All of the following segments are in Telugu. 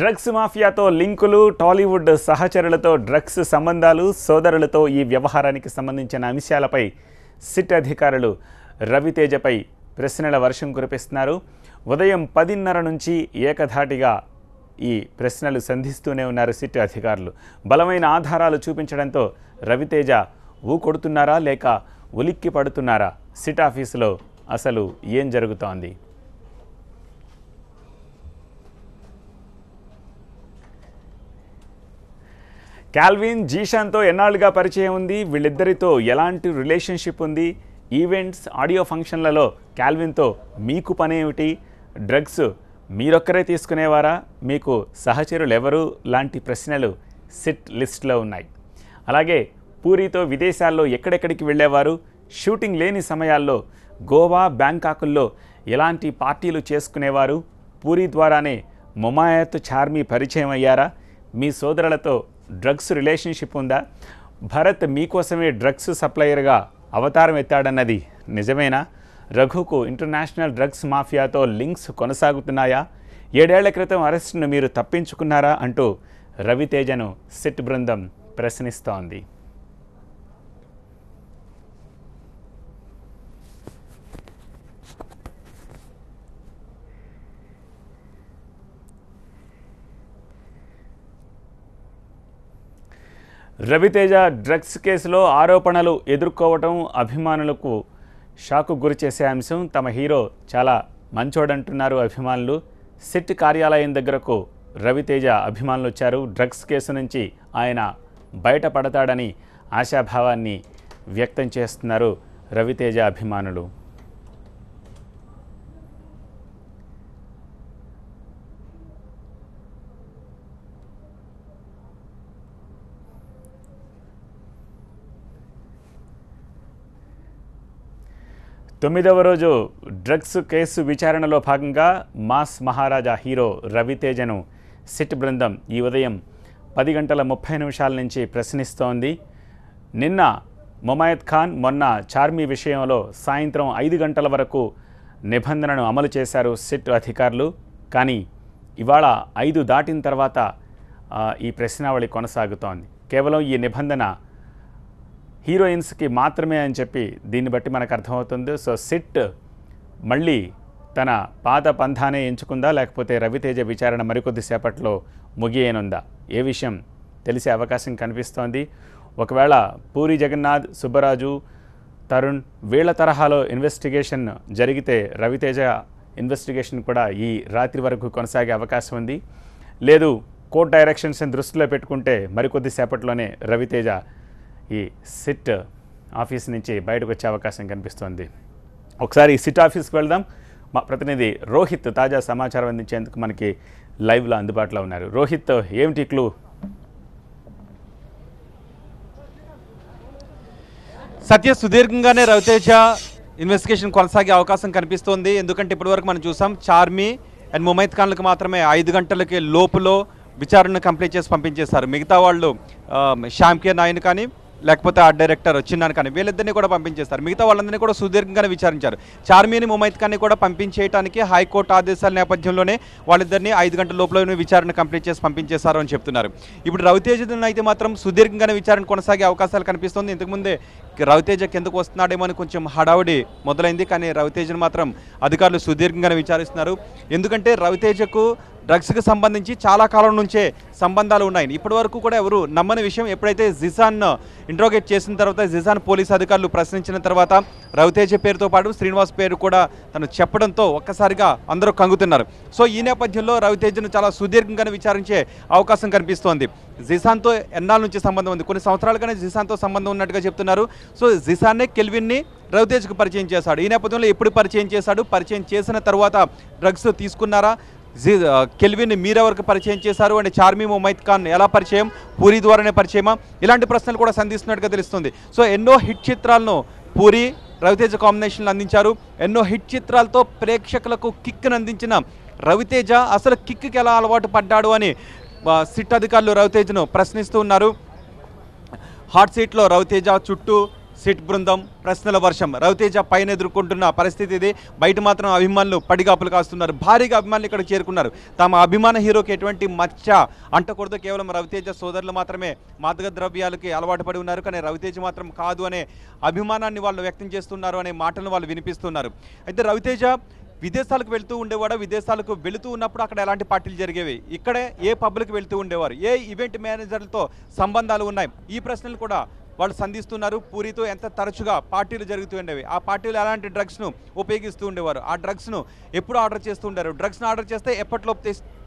డ్రగ్స్ మాఫియాతో లింకులు, టాలీవుడ్ సహచరులతో డ్రగ్స్ సంబంధాలు, సోదరులతో ఈ వ్యవహారానికి సంబంధించిన అంశాలపై సిట్ అధికారులు రవితేజపై ప్రశ్నల వర్షం కురిపిస్తున్నారు. ఉదయం 10:30 నుంచి ఏకధాటిగా ఈ ప్రశ్నలు సంధిస్తూనే ఉన్నారు సిట్ అధికారులు. బలమైన ఆధారాలు చూపించడంతో రవితేజ ఊకొడుతున్నారా లేక ఉలిక్కి పడుతున్నారా? సిట్ ఆఫీసులో అసలు ఏం జరుగుతోంది? కాల్విన్ జీషాన్తో ఎన్నాళ్ళుగా పరిచయం ఉంది? వీళ్ళిద్దరితో ఎలాంటి రిలేషన్షిప్ ఉంది? ఈవెంట్స్, ఆడియో ఫంక్షన్లలో కాల్విన్తో మీకు పనేమిటి? డ్రగ్స్ మీరొక్కరే తీసుకునేవారా? మీకు సహచరులు ఎవరు? లాంటి ప్రశ్నలు సిట్ లిస్ట్లో ఉన్నాయి. అలాగే పూరితో విదేశాల్లో ఎక్కడెక్కడికి వెళ్ళేవారు? షూటింగ్ లేని సమయాల్లో గోవా, బ్యాంకాకుల్లో ఎలాంటి పార్టీలు చేసుకునేవారు? పూరి ద్వారానే ముమాయత్, చార్మి పరిచయం అయ్యారా? మీ సోదరులతో డ్రగ్స్ రిలేషన్షిప్ ఉందా? భరత్ మీకోసమే డ్రగ్స్ సప్లయర్గా అవతారం ఎత్తాడన్నది నిజమేనా? రఘుకు ఇంటర్నేషనల్ డ్రగ్స్ మాఫియాతో లింక్స్ కొనసాగుతున్నాయా? 7 ఏళ్ల క్రితం అరెస్టును మీరు తప్పించుకున్నారా అంటూ రవితేజను సిట్ బృందం ప్రశ్నిస్తోంది. రవితేజ డ్రగ్స్ కేసులో ఆరోపణలు ఎదుర్కోవటం అభిమానులకు షాకు గురిచేసే అంశం. తమ హీరో చాలా మంచోడంటున్నారు అభిమానులు. సిట్ కార్యాలయం దగ్గరకు రవితేజ అభిమానులు వచ్చారు. డ్రగ్స్ కేసు నుంచి ఆయన బయటపడతాడని ఆశాభావాన్ని వ్యక్తం చేస్తున్నారు రవితేజ అభిమానులు. తొమ్మిదవ రోజు డ్రగ్స్ కేసు విచారణలో భాగంగా మాస్ మహారాజా హీరో రవితేజను సిట్ బృందం ఈ ఉదయం 10:30 నుంచి ప్రశ్నిస్తోంది. నిన్న ముమాయత్ ఖాన్, మొన్న చార్మి విషయంలో సాయంత్రం 5 గంటల వరకు నిబంధనను అమలు చేశారు సిట్ అధికారులు. కానీ ఇవాళ 5 దాటిన తర్వాత ఈ ప్రశ్నావళి కొనసాగుతోంది. కేవలం ఈ నిబంధన హీరోయిన్స్కి మాత్రమే అని చెప్పి దీన్ని బట్టి మనకు అర్థమవుతుంది. సో సిట్ మళ్ళీ తన పాత పంథానే ఎంచుకుందా లేకపోతే రవితేజ విచారణ మరికొద్ది సేపట్లో ముగియనుందా? ఏ విషయం తెలిసే అవకాశం కనిపిస్తోంది. ఒకవేళ పూరి జగన్నాథ్, సుబ్బరాజు, తరుణ్ వీళ్ల తరహాలో ఇన్వెస్టిగేషన్ జరిగితే రవితేజ ఇన్వెస్టిగేషన్ కూడా ఈ రాత్రి వరకు కొనసాగే అవకాశం ఉంది. లేదు, కోర్ట్ డైరెక్షన్స్ని దృష్టిలో పెట్టుకుంటే మరికొద్ది సేపట్లోనే రవితేజ ఈ సిట్ ఆఫీస్ నుంచి బయటకు వచ్చే అవకాశం కనిపిస్తోంది. ఒకసారి సిట్ ఆఫీస్కి వెళ్దాం. మా ప్రతినిధి రోహిత్ తాజా సమాచారం అందించేందుకు మనకి లైవ్లో అందుబాటులో ఉన్నారు. రోహిత్, ఏమిటి క్లూ? సత్య, సుదీర్ఘంగానే రవితేజ ఇన్వెస్టిగేషన్ కొనసాగే అవకాశం కనిపిస్తోంది. ఎందుకంటే ఇప్పటివరకు మనం చూసాం చార్మి అండ్ ముమైత్ ఖాన్లకు మాత్రమే 5 గంటలకి లోపులో విచారణను కంప్లీట్ చేసి పంపించేస్తారు. మిగతా వాళ్ళు శ్యామ్కే నాయన్ కానీ లేకపోతే ఆర్ట్ డైరెక్టర్ చిన్నాను కానీ వీళ్ళిద్దరినీ కూడా పంపించేస్తారు. మిగతా వాళ్ళందరినీ కూడా సుదీర్ఘంగానే విచారించారు. చార్మిని, ముమైత్ ఖాన్ని కూడా పంపించేయడానికి హైకోర్టు ఆదేశాల నేపథ్యంలోనే వాళ్ళిద్దరినీ 5 గంటల లోపల విచారణ కంప్లీట్ చేసి పంపించేశారు అని చెప్తున్నారు. ఇప్పుడు రవితేజను అయితే మాత్రం సుదీర్ఘంగానే విచారణ కొనసాగే అవకాశాలు కనిపిస్తుంది. ఇంతకుముందే రవితేజ కిందకు వస్తున్నాడేమో అని కొంచెం హడావుడి మొదలైంది. కానీ రవితేజను మాత్రం అధికారులు సుదీర్ఘంగానే విచారిస్తున్నారు. ఎందుకంటే రవితేజకు డ్రగ్స్కి సంబంధించి చాలా కాలం నుంచే సంబంధాలు ఉన్నాయి. ఇప్పటి వరకు కూడా ఎవరు నమ్మని విషయం. ఎప్పుడైతే జిసాన్ ఇంట్రోగేట్ చేసిన తర్వాత, జిసాన్ పోలీసు అధికారులు ప్రశ్నించిన తర్వాత రవితేజ పేరుతో పాటు శ్రీనివాస్ పేరు కూడా తను చెప్పడంతో ఒక్కసారిగా అందరూ కంగుతున్నారు. సో ఈ నేపథ్యంలో రవితేజను చాలా సుదీర్ఘంగానే విచారించే అవకాశం కనిపిస్తోంది. జిసాన్తో ఎన్నాళ్ళ నుంచి సంబంధం ఉంది? కొన్ని సంవత్సరాలుగానే జిసాన్తో సంబంధం ఉన్నట్టుగా చెప్తున్నారు. సో జిసాన్నే కెల్విన్ని రవితేజకు పరిచయం చేశాడు. ఈ నేపథ్యంలో ఎప్పుడు పరిచయం చేశాడు? పరిచయం చేసిన తర్వాత డ్రగ్స్ తీసుకున్నారా? కెల్విన్ మీరెవరికి పరిచయం చేశారు? అంటే చార్మి, ముమైత్ ఖాన్ ఎలా పరిచయం? పూరి ద్వారానే పరిచయమా? ఇలాంటి ప్రశ్నలు కూడా సంధిస్తున్నట్టుగా తెలుస్తుంది. సో ఎన్నో హిట్ చిత్రాలను పూరి, రవితేజ కాంబినేషన్లు అందించారు. ఎన్నో హిట్ చిత్రాలతో ప్రేక్షకులకు కిక్ను అందించిన రవితేజ అసలు కిక్కి ఎలా అలవాటు పడ్డాడు అని సిట్ అధికారులు రవితేజను ప్రశ్నిస్తూ ఉన్నారు. హాట్ సీట్లో రవితేజ చుట్టూ సిట్ బృందం ప్రశ్నల వర్షం. రవితేజ పైన ఎదుర్కొంటున్న పరిస్థితి ఇది. బయట మాత్రం అభిమానులు పడిగాపులు కాస్తున్నారు. భారీగా అభిమానులు ఇక్కడ చేరుకున్నారు. తమ అభిమాన హీరోకి ఎటువంటి మచ్చ అంటకూడదు, కేవలం రవితేజ సోదరులు మాత్రమే మాదక ద్రవ్యాలకి అలవాటు పడి ఉన్నారు, కానీ రవితేజ మాత్రం కాదు అనే అభిమానాన్ని వాళ్ళు వ్యక్తం చేస్తున్నారు అనే మాటలను వాళ్ళు వినిపిస్తున్నారు. అయితే రవితేజ విదేశాలకు వెళ్తూ ఉండేవాడు. విదేశాలకు వెళుతూ ఉన్నప్పుడు అక్కడ ఎలాంటి పార్టీలు జరిగేవి, ఇక్కడే ఏ పబ్లకు వెళ్తూ ఉండేవారు, ఏ ఈవెంట్ మేనేజర్లతో సంబంధాలు ఉన్నాయి, ఈ ప్రశ్నలు కూడా వాళ్ళు సంధిస్తున్నారు. పూరితో ఎంత తరచుగా పార్టీలు జరుగుతూ ఉండేవి, ఆ పార్టీలు ఎలాంటి డ్రగ్స్ను ఉపయోగిస్తూ ఉండేవారు, ఆ డ్రగ్స్ను ఎప్పుడు ఆర్డర్ చేస్తూ ఉండేవారు, డ్రగ్స్ను ఆర్డర్ చేస్తే ఎప్పట్లో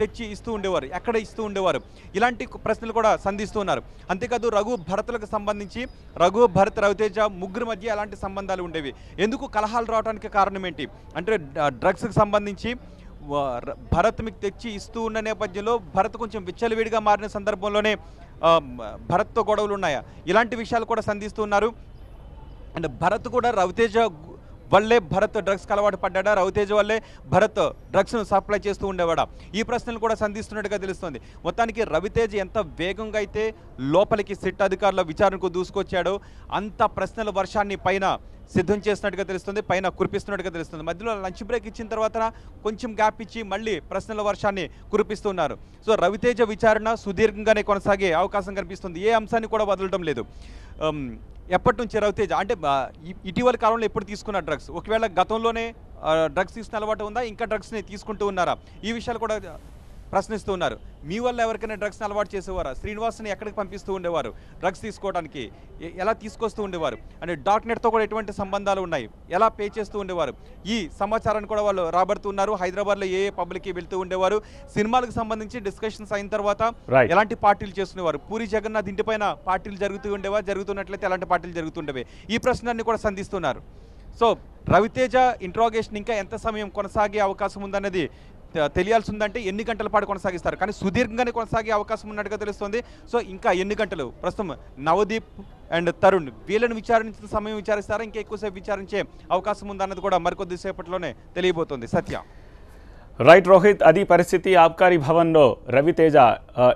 తెచ్చి ఇస్తూ ఉండేవారు, ఎక్కడ ఇస్తూ ఉండేవారు, ఇలాంటి ప్రశ్నలు కూడా సంధిస్తున్నారు. అంతేకాదు రఘు భరత్లకు సంబంధించి రఘు భరత్ రవితేజ ముగ్గురు మధ్య ఎలాంటి సంబంధాలు ఉండేవి, ఎందుకు కలహాలు రావడానికి కారణం ఏంటి అంటే డ్రగ్స్కి సంబంధించి భరత్ మీకు తెచ్చి ఇస్తూ ఉన్న నేపథ్యంలో భరత్ కొంచెం విచ్చలవిడిగా మారిన సందర్భంలోనే భరత్తో గొడవలు ఉన్నాయా, ఇలాంటి విషయాలు కూడా సంధిస్తున్నారు. అండ్ భరత్ కూడా రవితేజ వల్లే భరత్ డ్రగ్స్కి అలవాటు పడ్డా, రవితేజ వల్లే భరత్ డ్రగ్స్ను సప్లై చేస్తూ ఉండేవాడా, ఈ ప్రశ్నలు కూడా సంధిస్తున్నట్టుగా తెలుస్తుంది. మొత్తానికి రవితేజ ఎంత వేగంగా అయితే లోపలికి సిట్ అధికారుల విచారణకు దూసుకొచ్చాడో అంత ప్రశ్నల వర్షాన్ని పైన సిద్ధం చేసినట్టుగా తెలుస్తుంది, పైన కురిపిస్తున్నట్టుగా తెలుస్తుంది. మధ్యలో లంచ్ బ్రేక్ ఇచ్చిన తర్వాత కొంచెం గ్యాప్ ఇచ్చి మళ్ళీ ప్రశ్నల వర్షాన్ని కురిపిస్తున్నారు. సో రవితేజ విచారణ సుదీర్ఘంగానే కొనసాగే అవకాశం కనిపిస్తుంది, ఏ అంశాన్ని కూడా వదలడం లేదు. ఎప్పటి నుంచి రవితేజ అంటే ఇటీవల కాలంలో ఎప్పుడు తీసుకున్న డ్రగ్స్, ఒకవేళ గతంలోనే డ్రగ్స్ తీసుకున్న అలవాటు ఉందా, ఇంకా డ్రగ్స్ని తీసుకుంటూ ఉన్నారా, ఈ విషయాలు కూడా ప్రశ్నిస్తూ ఉన్నారు. మీ వల్ల ఎవరికైనా డ్రగ్స్ని అలవాటు చేసేవారా, శ్రీనివాస్ని ఎక్కడికి పంపిస్తూ ఉండేవారు డ్రగ్స్ తీసుకోవడానికి, ఎలా తీసుకొస్తూ ఉండేవారు, అంటే డార్క్ నెట్తో కూడా ఎటువంటి సంబంధాలు ఉన్నాయి, ఎలా పే చేస్తూ ఉండేవారు, ఈ సమాచారాన్ని కూడా వాళ్ళు రాబడుతున్నారు. హైదరాబాద్లో ఏ పబ్లిక్కి వెళ్తూ ఉండేవారు, సినిమాలకు సంబంధించి డిస్కషన్స్ అయిన తర్వాత ఎలాంటి పార్టీలు చేస్తునేవారు, పూరి జగన్నాథ్ ఇంటిపైన పార్టీలు జరుగుతూ ఉండేవా, జరుగుతున్నట్లయితే ఎలాంటి పార్టీలు జరుగుతుండేవి, ఈ ప్రశ్నలన్నీ కూడా సంధిస్తున్నారు. సో రవితేజ ఇంట్రాగేషన్ ఇంకా ఎంత సమయం కొనసాగే అవకాశం ఉందన్నది తెలియాల్సి ఉందంటే ఎన్ని గంటల పాటు కొనసాగిస్తారు, కానీ సుదీర్ఘంగానే కొనసాగే అవకాశం ఉన్నట్టుగా తెలుస్తుంది. సో ఇంకా ఎన్ని గంటలు, ప్రస్తుతం నవదీప్ అండ్ తరుణ్ వీళ్ళని విచారించిన సమయం విచారిస్తారా, ఇంకా ఎక్కువసేపు విచారించే అవకాశం ఉందన్నది కూడా మరికొద్దిసేపట్లోనే తెలియబోతుంది. సత్య. రైట్ రోహిత్, అది పరిస్థితి. ఆబ్కారీ భవన్లో రవితేజ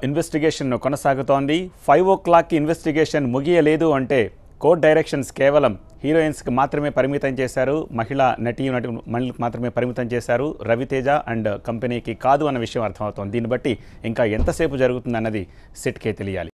ఇన్వెస్టిగేషన్ కొనసాగుతోంది. 5 o'clockకి ఇన్వెస్టిగేషన్ ముగియలేదు అంటే కోర్ట్ డైరెక్షన్స్ కేవలం హీరోయిన్స్కి మాత్రమే పరిమితం చేశారు, మహిళా నటులకు మాత్రమే పరిమితం చేశారు, రవితేజ అండ్ కంపెనీకి కాదు అన్న విషయం అర్థమవుతోంది. దీన్ని బట్టి ఇంకా ఎంతసేపు జరుగుతుందన్నది సిట్కే తెలియాలి.